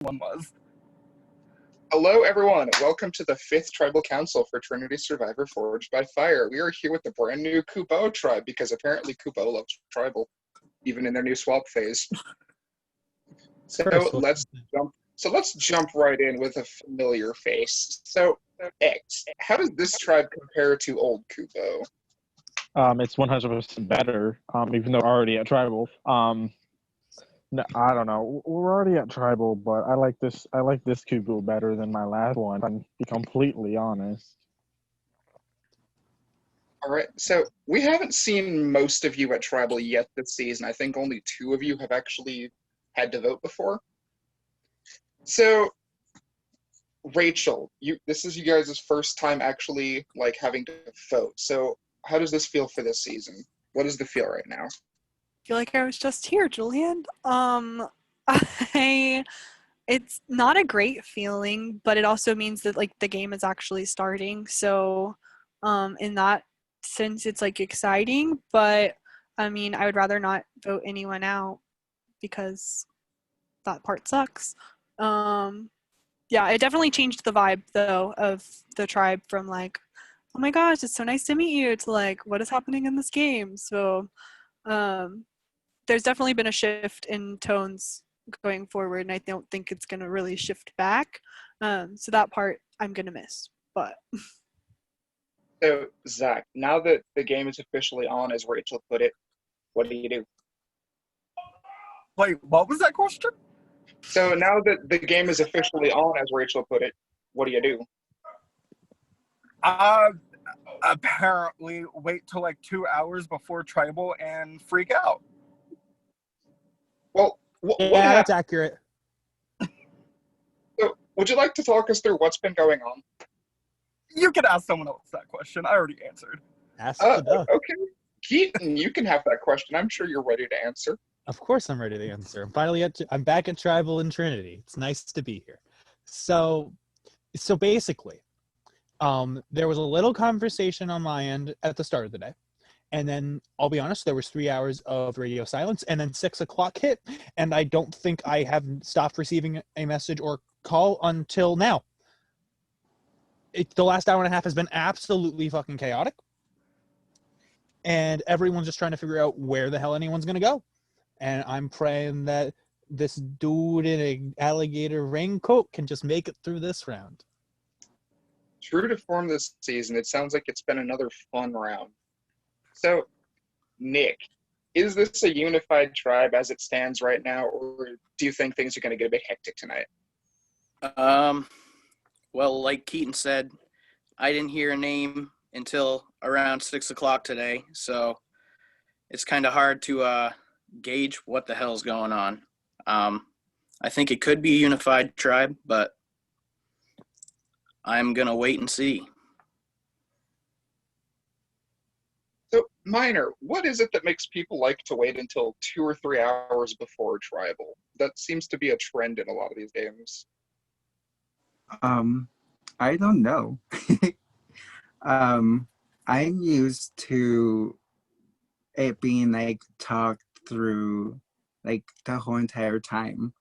one was. Hello, everyone. Welcome to the 5th Tribal Council for Trinity Survivor Forged by Fire. We are here with the brand new Kubou tribe because apparently Kubou loves tribal, even in their new swap phase. Let's jump right in with a familiar face. So, X, how does this tribe compare to old Kubou? It's 100% better, even though we're already at tribal. No, I don't know. We're already at tribal, but I like this Kubou better than my last one, to be completely honest. All right, so we haven't seen most of you at tribal yet this season. I think only 2 of you have actually had to vote before. So, Rachel, this is you guys' first time actually having to vote. So, how does this feel for this season? What is the feel right now? I feel like I was just here, Julian. It's not a great feeling, but it also means that the game is actually starting. So, in that sense, it's exciting. But I mean, I would rather not vote anyone out because that part sucks. Yeah, it definitely changed the vibe though of the tribe from oh my gosh, it's so nice to meet you to what is happening in this game. So, there's definitely been a shift in tones going forward, and I don't think it's going to really shift back. So that part I'm going to miss. But so, Zach, now that the game is officially on, as Rachel put it, what do you do? Wait, what was that question? So now that the game is officially on, as Rachel put it, what do you do? Apparently wait till 2 hours before tribal and freak out. Well, yeah, that's accurate. So, would you like to talk us through what's been going on? You can ask someone else that question. I already answered. Ask the duck. Okay. Keaton, you can have that question. I'm sure you're ready to answer. Of course I'm ready to answer. I'm back at Tribal in Trinity. It's nice to be here. So basically, there was a little conversation on my end at the start of the day. And then, I'll be honest, there was 3 hours of radio silence, and then 6 o'clock hit, and I don't think I have stopped receiving a message or call until now. The last hour and a half has been absolutely fucking chaotic. And everyone's just trying to figure out where the hell anyone's going to go. And I'm praying that this dude in an alligator raincoat can just make it through this round. True to form this season, it sounds like it's been another fun round. So, Nick, is this a unified tribe as it stands right now, or do you think things are going to get a bit hectic tonight? Well, like Keaton said, I didn't hear a name until around 6 o'clock today, so it's kind of hard to gauge what the hell's going on. I think it could be a unified tribe, but I'm going to wait and see. So, Minor, what is it that makes people like to wait until 2 or 3 hours before tribal? That seems to be a trend in a lot of these games. I don't know. I'm used to it being talked through the whole entire time.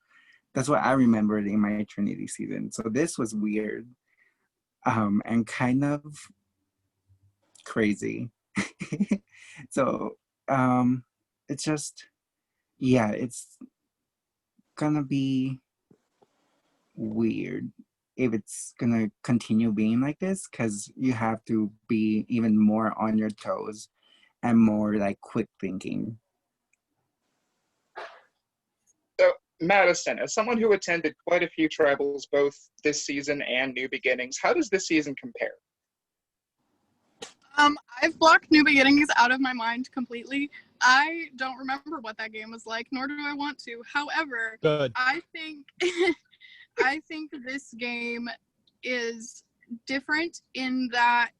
That's what I remembered in my Trinity season. So this was weird, and kind of crazy. So, it's just, yeah, it's gonna be weird if it's gonna continue being like this, because you have to be even more on your toes and more quick thinking. So, Madison, as someone who attended quite a few tribals both this season and New Beginnings, how does this season compare? I've blocked New Beginnings out of my mind completely. I don't remember what that game was like, nor do I want to. However, Good. I think this game is different in that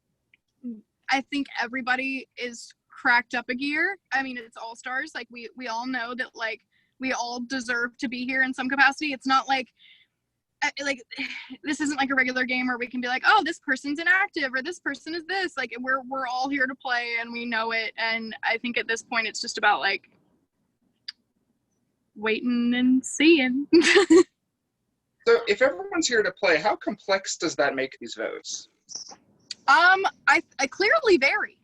I think everybody is cracked up a gear. I mean, it's all-stars. We all know that we all deserve to be here in some capacity. It's not this isn't a regular game where we can be oh, this person's inactive or this person is this. We're all here to play and we know it. And I think at this point it's just about waiting and seeing. if everyone's here to play, how complex does that make these votes? I clearly vary.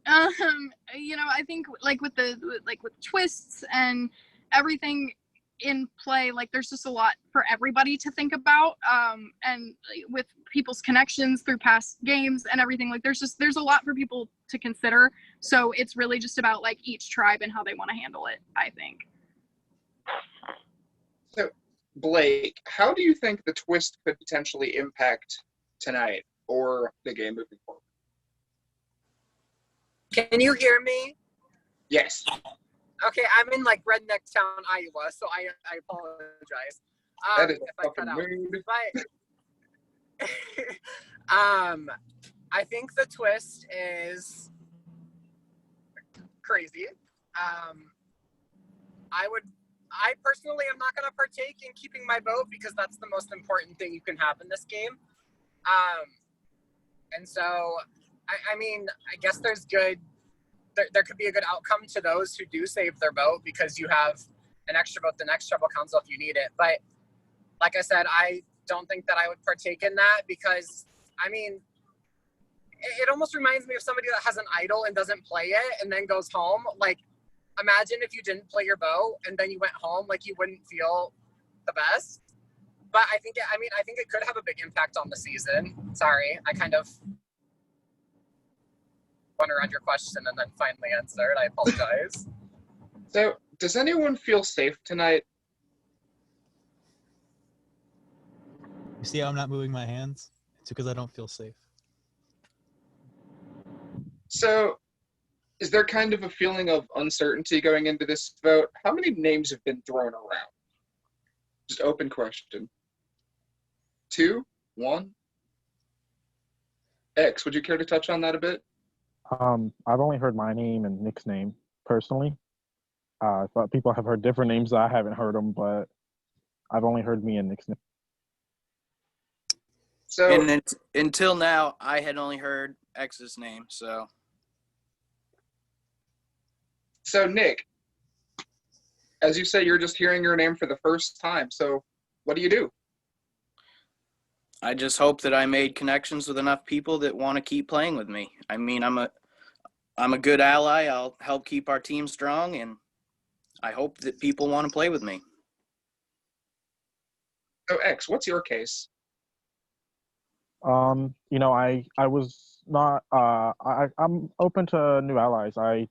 I think like with twists and everything in play, like there's just a lot for everybody to think about. And with people's connections through past games and everything, like there's a lot for people to consider. So it's really just about like each tribe and how they want to handle it, I think. So, Blake, how do you think the twist could potentially impact tonight or the game moving forward? Can you hear me? Yes. Okay, I'm in like redneck town, Iowa, so I apologize That is if a I cut fucking out. mood. But I think the twist is crazy. I personally am not going to partake in keeping my vote because that's the most important thing you can have in this game. And so, I mean, I guess there's there could be a good outcome to those who do save their vote because you have an extra vote the next tribal council if you need it. But like I said, I don't think that I would partake in that because, I mean, it almost reminds me of somebody that has an idol and doesn't play it and then goes home. Like, imagine if you didn't play your vote and then you went home, like you wouldn't feel the best. But I think it could have a big impact on the season. Sorry, I kind of went around your question and then finally answered. I apologize. So, does anyone feel safe tonight? You see how I'm not moving my hands? It's because I don't feel safe. So, is there kind of a feeling of uncertainty going into this vote? How many names have been thrown around? Just open question. 2? 1? X, would you care to touch on that a bit? I've only heard my name and Nick's name personally. But people have heard different names. I haven't heard them, but I've only heard me and Nick's name. So, And until now, I had only heard X's name. So Nick, as you say, you're just hearing your name for the first time. So, what do you do? I just hope that I made connections with enough people that want to keep playing with me. I mean, I'm a good ally. I'll help keep our team strong, and I hope that people want to play with me. So, X, what's your case? I was not. I'm open to new allies. I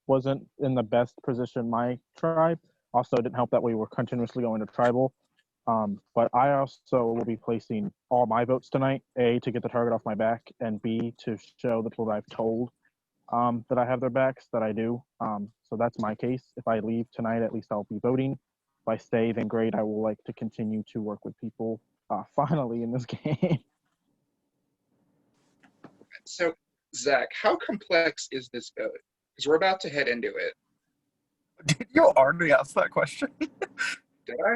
wasn't in the best position my tribe. Also, didn't help that we were continuously going to tribal. But I also will be placing all my votes tonight. A, to get the target off my back, and B, to show the people that I've told that I have their backs, that I do. So that's my case. If I leave tonight, at least I'll be voting. If I stay, then great. I will like to continue to work with people finally in this game. So, Zach, how complex is this vote? Because we're about to head into it. Did you already ask that question? Did I?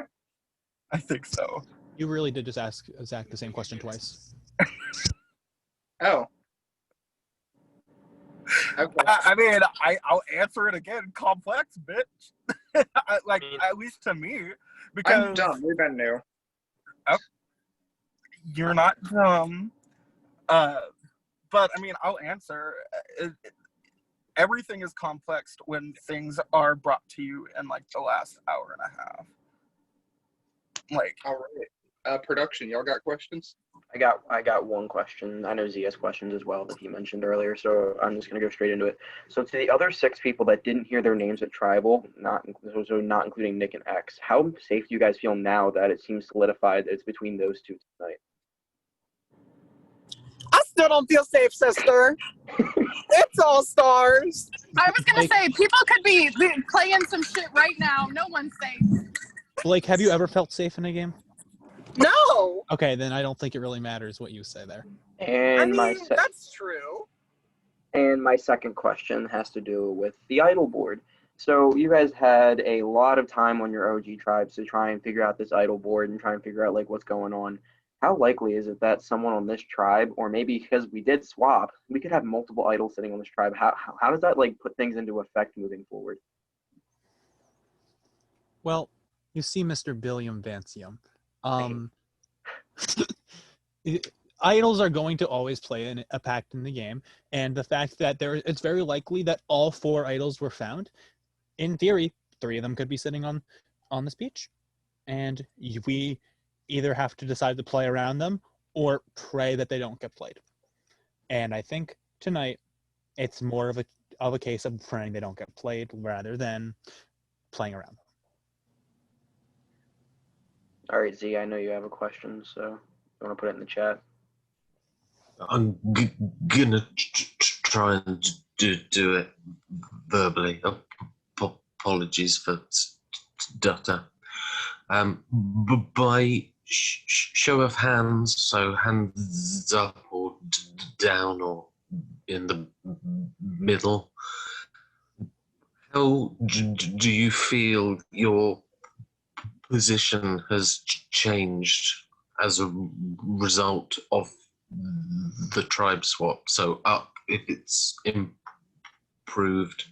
I think so. You really did just ask Zach the same question twice. Oh. Okay. I mean, I'll answer it again. Complex, bitch. At least to me, because I'm dumb. We've been new. you're not dumb. But I mean, I'll answer. Everything is complex when things are brought to you in like the last hour and a half. Like, All right. Production, y'all got questions? I got one question. I know Z has questions as well that he mentioned earlier, so I'm just going to go straight into it. So to the other 6 people that didn't hear their names at Tribal, not including Nick and X, how safe do you guys feel now that it seems solidified that it's between those two tonight? I still don't feel safe, sister. It's all stars. I was gonna say people could be playing some shit right now. No one's safe. Blake, have you ever felt safe in a game? No. Okay, then I don't think it really matters what you say there. And That's true. And my second question has to do with the idol board. So you guys had a lot of time on your OG tribes to try and figure out this idol board and try and figure out like what's going on. How likely is it that someone on this tribe, or maybe because we did swap, we could have multiple idols sitting on this tribe? How does that like put things into effect moving forward? Well, you see, Mr. Billiam Vancium. Idols are going to always play a pact in the game, and the fact that it's very likely that all 4 idols were found. In theory, 3 of them could be sitting on this beach, and we either have to decide to play around them or pray that they don't get played. And I think tonight it's more of a case of praying they don't get played rather than playing around them. All right, Z, I know you have a question, so you want to put it in the chat? I'm gonna try and do it verbally. Apologies for stutter. By show of hands, so hands up or down or in the middle, how do you feel your position has changed as a result of the tribe swap? So up if it's improved,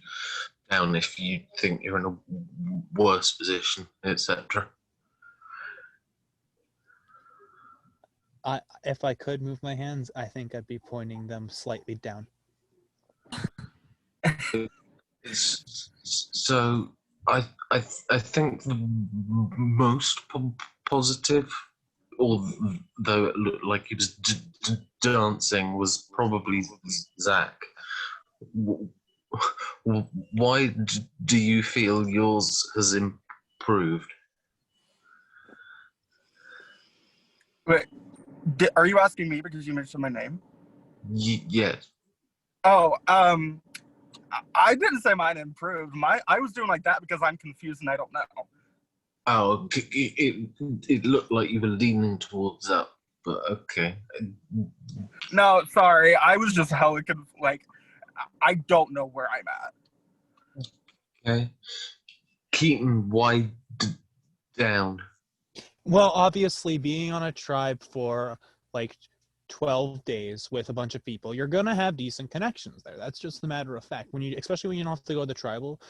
down if you think you're in a worse position, etc. If I could move my hands, I think I'd be pointing them slightly down. So I think the most positive, although it looked like he was dancing, was probably Zach. Why do you feel yours has improved? Wait, are you asking me because you mentioned my name? Yes. Oh, I didn't say mine improved. I was doing like that because I'm confused and I don't know. Oh, it looked like you were leaning towards up, but okay. No, sorry. I was just hella like, I don't know where I'm at. Okay. Keaton, why down? Well, obviously, being on a tribe for like 12 days with a bunch of people, you're gonna have decent connections there. That's just the matter of fact. Especially when you don't have to go to tribal,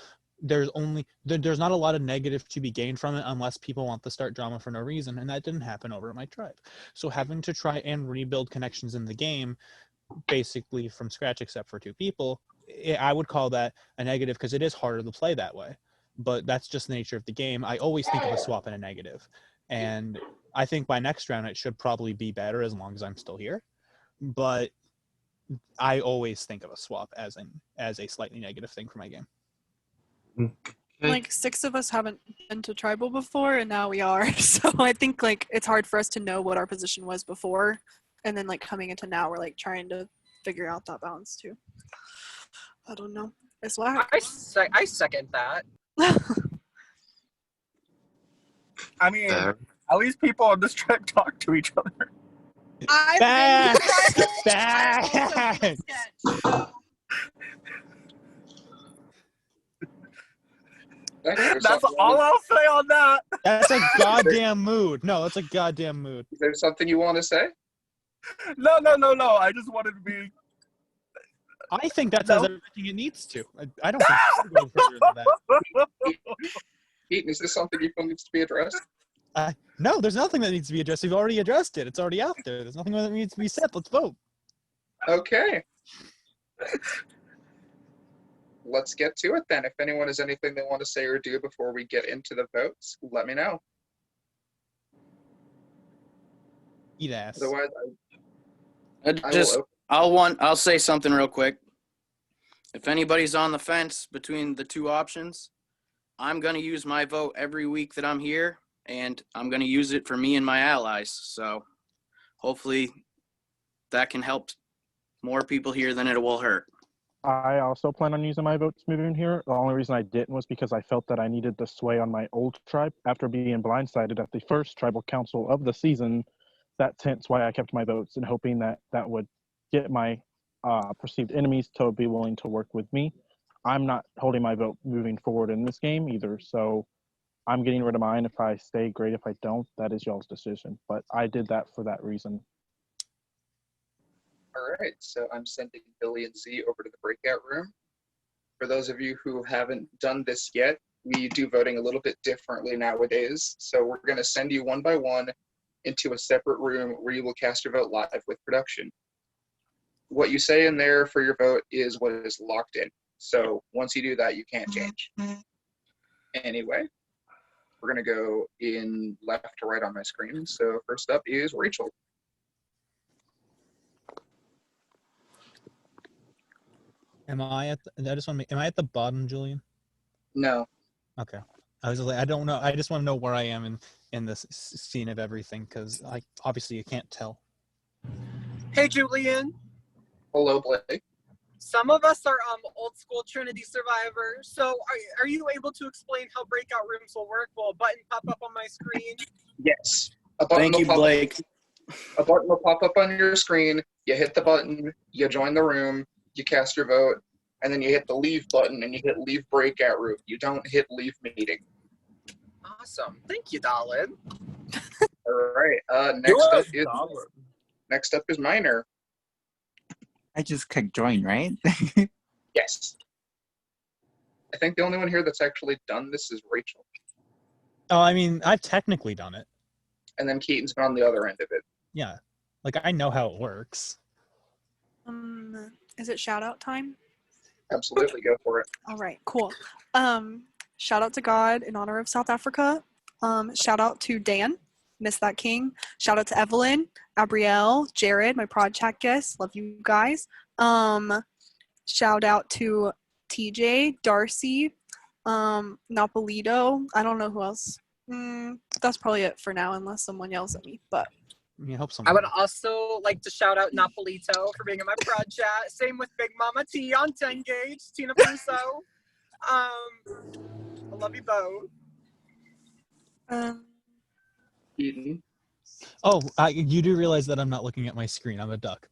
there's not a lot of negative to be gained from it unless people want to start drama for no reason, and that didn't happen over at my tribe. So having to try and rebuild connections in the game, basically from scratch, except for 2 people, I would call that a negative because it is harder to play that way. But that's just the nature of the game. I always think of a swap in a negative. And I think by next round, it should probably be better as long as I'm still here. But I always think of a swap as a slightly negative thing for my game. Okay. Like 6 of us haven't been to tribal before, and now we are. So I think like it's hard for us to know what our position was before, and then like coming into now, we're like trying to figure out that balance too. I don't know. It's whack. I second that. I mean, at least people on this tribe talk to each other. I've been to tribal. I also feel sketch, so. That's all I'll say on that. That's a goddamn mood. No, that's a goddamn mood. Is there something you want to say? No. I just wanted to be. I think that says everything it needs to. I don't think it should go further than that. Keaton, is this something you feel needs to be addressed? No, there's nothing that needs to be addressed. We've already addressed it. It's already out there. There's nothing that needs to be said. Let's vote. Okay. Let's get to it then. If anyone has anything they want to say or do before we get into the votes, let me know. Eat ass. Otherwise, I'll say something real quick. If anybody's on the fence between the 2 options, I'm going to use my vote every week that I'm here, and I'm going to use it for me and my allies. So hopefully that can help more people here than it will hurt. I also plan on using my votes moving here. The only reason I didn't was because I felt that I needed the sway on my old tribe after being blindsided at the first tribal council of the season. That's hence why I kept my votes and hoping that that would get my perceived enemies to be willing to work with me. I'm not holding my vote moving forward in this game either, so I'm getting rid of mine. If I stay, great. If I don't, that is y'all's decision. But I did that for that reason. all right, so I'm sending Billy and Z over to the breakout room. For those of you who haven't done this yet, we do voting a little bit differently nowadays. So we're going to send you one by one into a separate room where you will cast your vote live with production. What you say in there for your vote is what is locked in. So once you do that, you can't change. Anyway, we're going to go in left to right on my screen. So first up is Rachel. Am I at am I at the bottom, Julian? No. Okay. I was like, I don't know. I just want to know where I am in this scene of everything, because obviously you can't tell. Hey, Julian. Hello, Blake. Some of us are old school Trinity survivors. So are you able to explain how breakout rooms will work? Will a button pop up on my screen? Yes. A button Thank will you, pop Blake. A button will pop up on your screen. You hit the button, you join the room, you cast your vote, and then you hit the leave button and you hit leave breakout room. You don't hit leave meeting. Awesome. Thank you, Dalin. All right. Next up is Minor. I just clicked join, right? Yes. I think the only one here that's actually done this is Rachel. Oh, I mean, I've technically done it. And then Keaton's been on the other end of it. Yeah. Like, I know how it works. Is it shout out time? Absolutely, go for it. All right, cool. Shout out to God in honor of South Africa. Shout out to Dan, Miss That King. Shout out to Evelyn, Abrielle, Jared, my prod chat guests. Love you guys. Shout out to TJ, Darcy, Napolito. I don't know who else. That's probably it for now, unless someone yells at me. But I hope so. I would also like to shout out Napolito for being in my prod chat. Same with Big Mama T on 10 Gauge, Tina Puso. I love you both. Keaton. Oh, you do realize that I'm not looking at my screen. I'm a duck.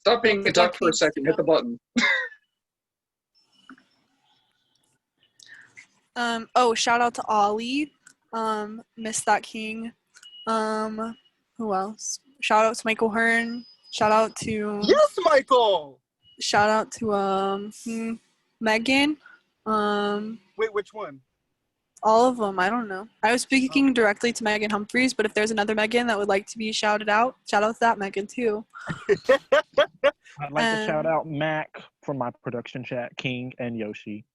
Stop being a duck for a second. Hit the button. Shout out to Ollie, Miss That King. Who else? Shout out to Michael Hearn. Shout out to Yes, Michael. Shout out to Megan. Wait, which one? All of them. I don't know. I was speaking directly to Megan Humphreys, but if there's another Megan that would like to be shouted out, shout out to that Megan too. I'd like to shout out Mac from my production chat, King and Yoshi.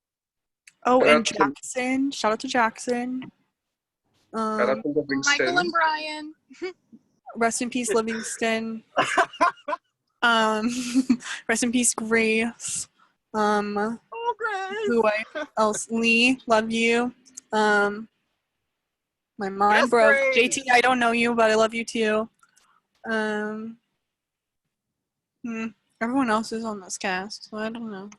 Oh, and Jackson. Shout out to Jackson. Shout out to Livingston. Michael and Brian. Rest in peace, Livingston. Rest in peace, Grace. Oh, Grace. Who else? Lee, love you. My mind broke. Grace. JT, I don't know you, but I love you too. Everyone else is on this cast, so I don't know.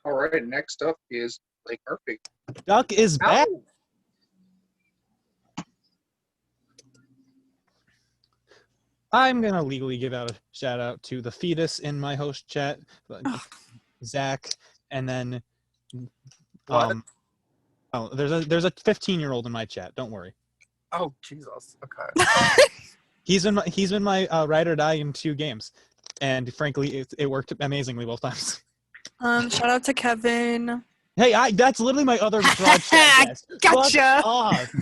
All right, next up is Blake Murphy. Duck is back. Ow. I'm going to legally give out a shout out to the fetus in my host chat, Zach, and then there's a 15-year-old in my chat. Don't worry. Oh, Jesus. Okay. He's been my ride or die in 2 games, and frankly, it worked amazingly both times. Shout out to Kevin. Hey, that's literally my other broad chat guest. Gotcha. Fuck off.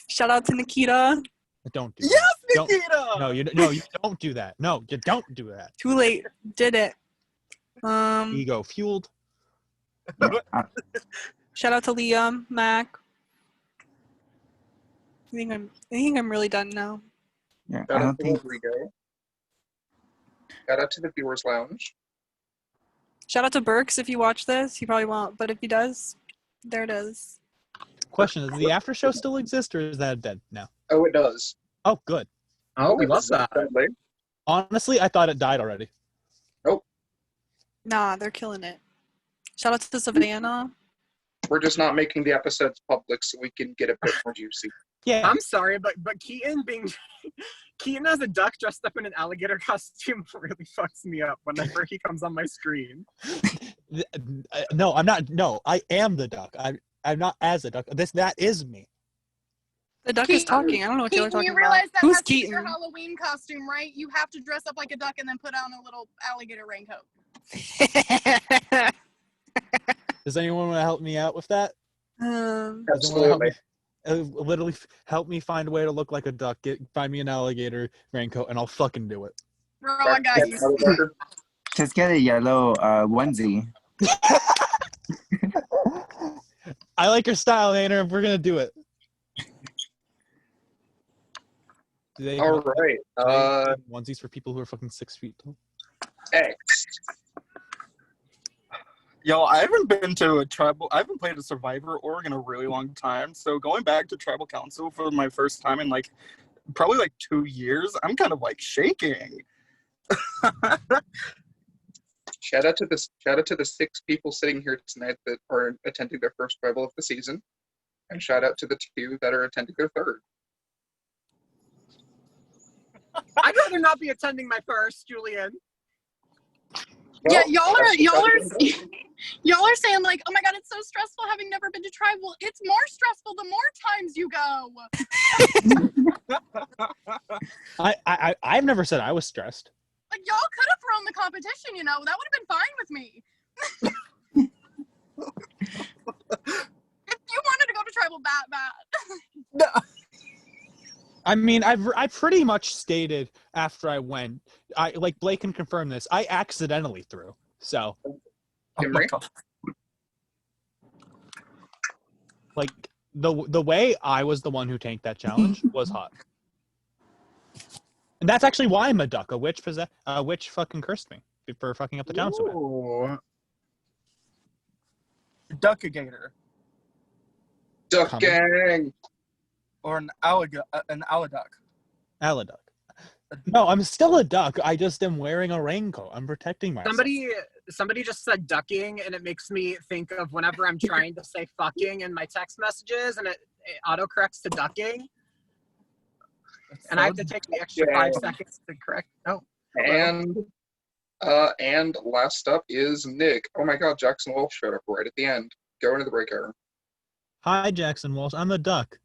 Shout out to Nikita. Don't do Yes, that. Nikita. No, you don't do that. No, you don't do that. Too late. Did it. Ego fueled. Shout out to Liam, Mac. I think I'm really done now. Yeah, Shout I out don't to think. Rodrigo. Shout out to the Viewers Lounge. Shout out to Burks if you watch this. He probably won't, but if he does, there it is. Question: does the after show still exist, or is that dead now? Oh, it does. Oh, good. Oh, we love that. Honestly, I thought it died already. Nah, they're killing it. Shout out to Savannah. We're just not making the episodes public so we can get a bit more juicy. Yeah. I'm sorry, but Keaton as a duck dressed up in an alligator costume really fucks me up whenever he comes on my screen. No, I'm not. No, I am the duck. I'm not as a duck. That is me. The duck is talking. I don't know what you're talking you realize about. that Who's has to be Keaton? your Halloween costume, right? You have to dress up like a duck and then put on a little alligator raincoat. Does anyone want to help me out with that? Doesn't wanna help Absolutely. me, literally help me find a way to look like a duck. Find me an alligator raincoat, and I'll fucking do it. Bro, I got you. Motherfucker. Just get a yellow onesie. I like your style, Aner. We're gonna do it. Do they All not- right. do they make onesies for people who are fucking 6 feet tall? X. Yo, I haven't been to a tribal. I haven't played a Survivor org in a really long time. So going back to Tribal Council for my first time in like probably like 2 years, I'm kind of like shaking. Shout out to the 6 people sitting here tonight that are attending their first tribal of the season, and shout out to the 2 that are attending their third. I'd rather not be attending my first, Julian. Yeah, Well, y'all are that's- y'all are saying like, oh my god, it's so stressful having never been to tribal. It's more stressful the more times you go. I've never said I was stressed. Like y'all could have thrown the competition, you know, that would have been fine with me. If you wanted to go to tribal that bad. I mean, I pretty much stated after I went. I like Blake can confirm this. I accidentally threw. So Emery? like the way I was the one who tanked that challenge was hot. And that's actually why I'm a duck. A witch fucking cursed me for fucking up the town so bad. Ooh. Duckagator Duck Coming. gang. or an aladuck. Aladuck. No, I'm still a duck. I just am wearing a raincoat. I'm protecting myself. Somebody just said ducking, and it makes me think of whenever I'm trying to say fucking in my text messages, and it autocorrects to ducking, and I have to take the extra 5 seconds to correct. Oh, And last up is Nick. Oh my god, Jackson Wolf showed up right at the end. Go into the breakout room. Hi, Jackson Walsh. I'm a duck.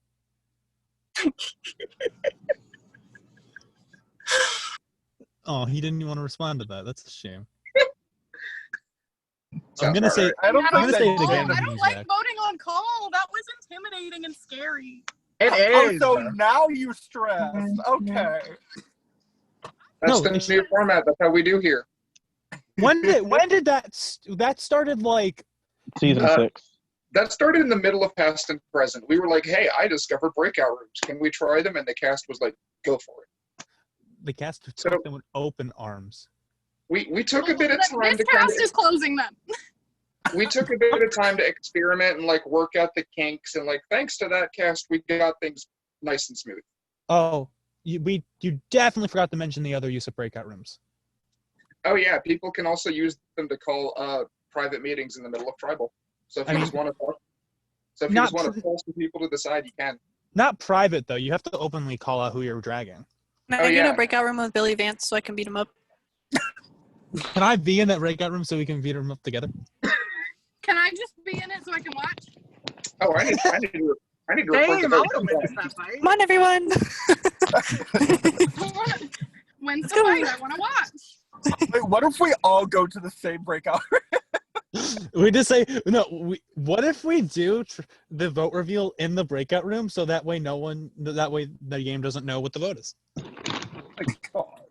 Oh, he didn't even want to respond to that. That's a shame. I'm Sounds gonna about say right. I don't I think don't, gonna say it know. again when I don't he's like back. voting on call. That was intimidating and scary. it Oh, is. so now you stressed. Okay. That's No, the it's- new format. That's how we do here. When did that started like Season 6. That started in the middle of past and present. We were like, hey, I discovered breakout rooms. Can we try them? And the cast was like, go for it. the cast So- took them with open arms? We took a bit of This time to kind cast is closing them. we took a bit of time to experiment and like work out the kinks, and like thanks to that cast, we got things nice and smooth. Oh, you definitely forgot to mention the other use of breakout rooms. Oh yeah, people can also use them to call private meetings in the middle of tribal. So if I you mean, just want to talk, so if you not just want pri- to pull some people to the side, you can. Not private though. You have to openly call out who you're dragging. Can Oh, I get yeah. a breakout room with Billy Vance so I can beat him up? Can I be in that breakout room so we can beat them up together? Can I just be in it so I can watch? Oh, I need to record the Same. I vote. want to witness that fight. Come on, everyone. When's Let's the go. fight? I want to watch. Wait, what if we all go to the same breakout? We just say no. What if we do the vote reveal in the breakout room so that way that way the game doesn't know what the vote is. God.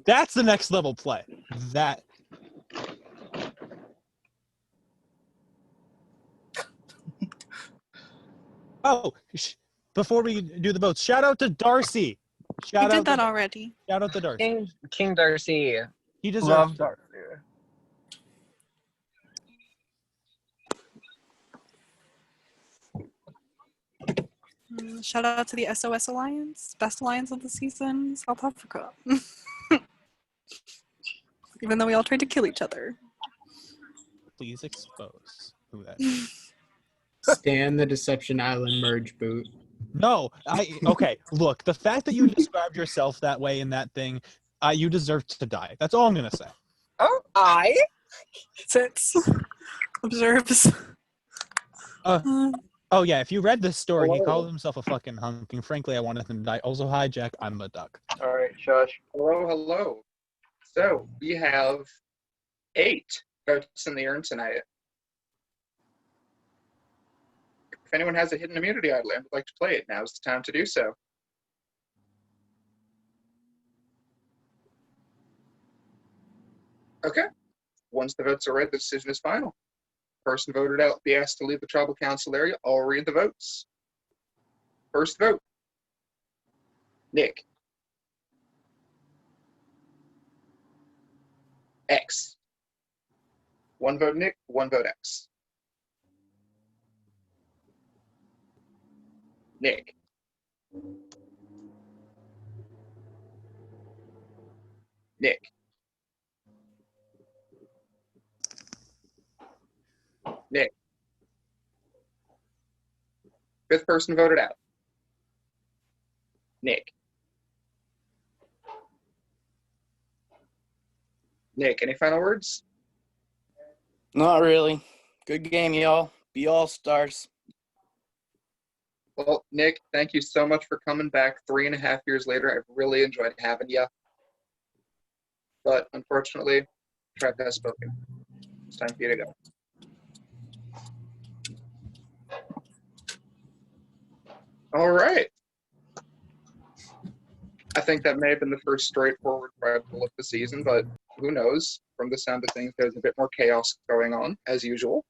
That's the next level play. That. Oh, before we do the votes, shout out to Darcy. We Shout did out that to, already. shout out to Darcy. King Darcy. He deserves Love it. Darcy. Shout out to the SOS Alliance, best alliance of the season, South Africa. Even though we all tried to kill each other. Please expose who that is. Stan the Deception Island merge boot. No, okay. Look, the fact that you described yourself that way in that thing, you deserve to die. That's all I'm gonna say. Oh, I? Sits. Observes. Oh yeah, if you read this story, he Hello. called himself a fucking hunk, and frankly, I wanted him to die. Also, hi Jack, I'm a duck. All right, shush. Hello. So we have 8 votes in the urn tonight. If anyone has a hidden immunity idol and would like to play it, now's the time to do so. Okay. Once the votes are read, the decision is final. Person voted out be asked to leave the tribal council area. I'll read the votes. First vote, Nick. X. One vote Nick, one vote X. Nick. Nick. Nick. Fifth person voted out. Nick. Nick, any final words? Not really. Good game, y'all. Be all stars. Well, Nick, thank you so much for coming back 3.5 years later. I've really enjoyed having you. But unfortunately, Trev has spoken. It's time for you to go. All right. I think that may have been the first straightforward tribal of the season, but who knows? From the sound of things, there's a bit more chaos going on, as usual.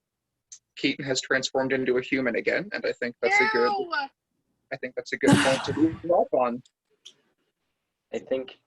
Keaton has transformed into a human again, and I think that's a good point to leave off on. I think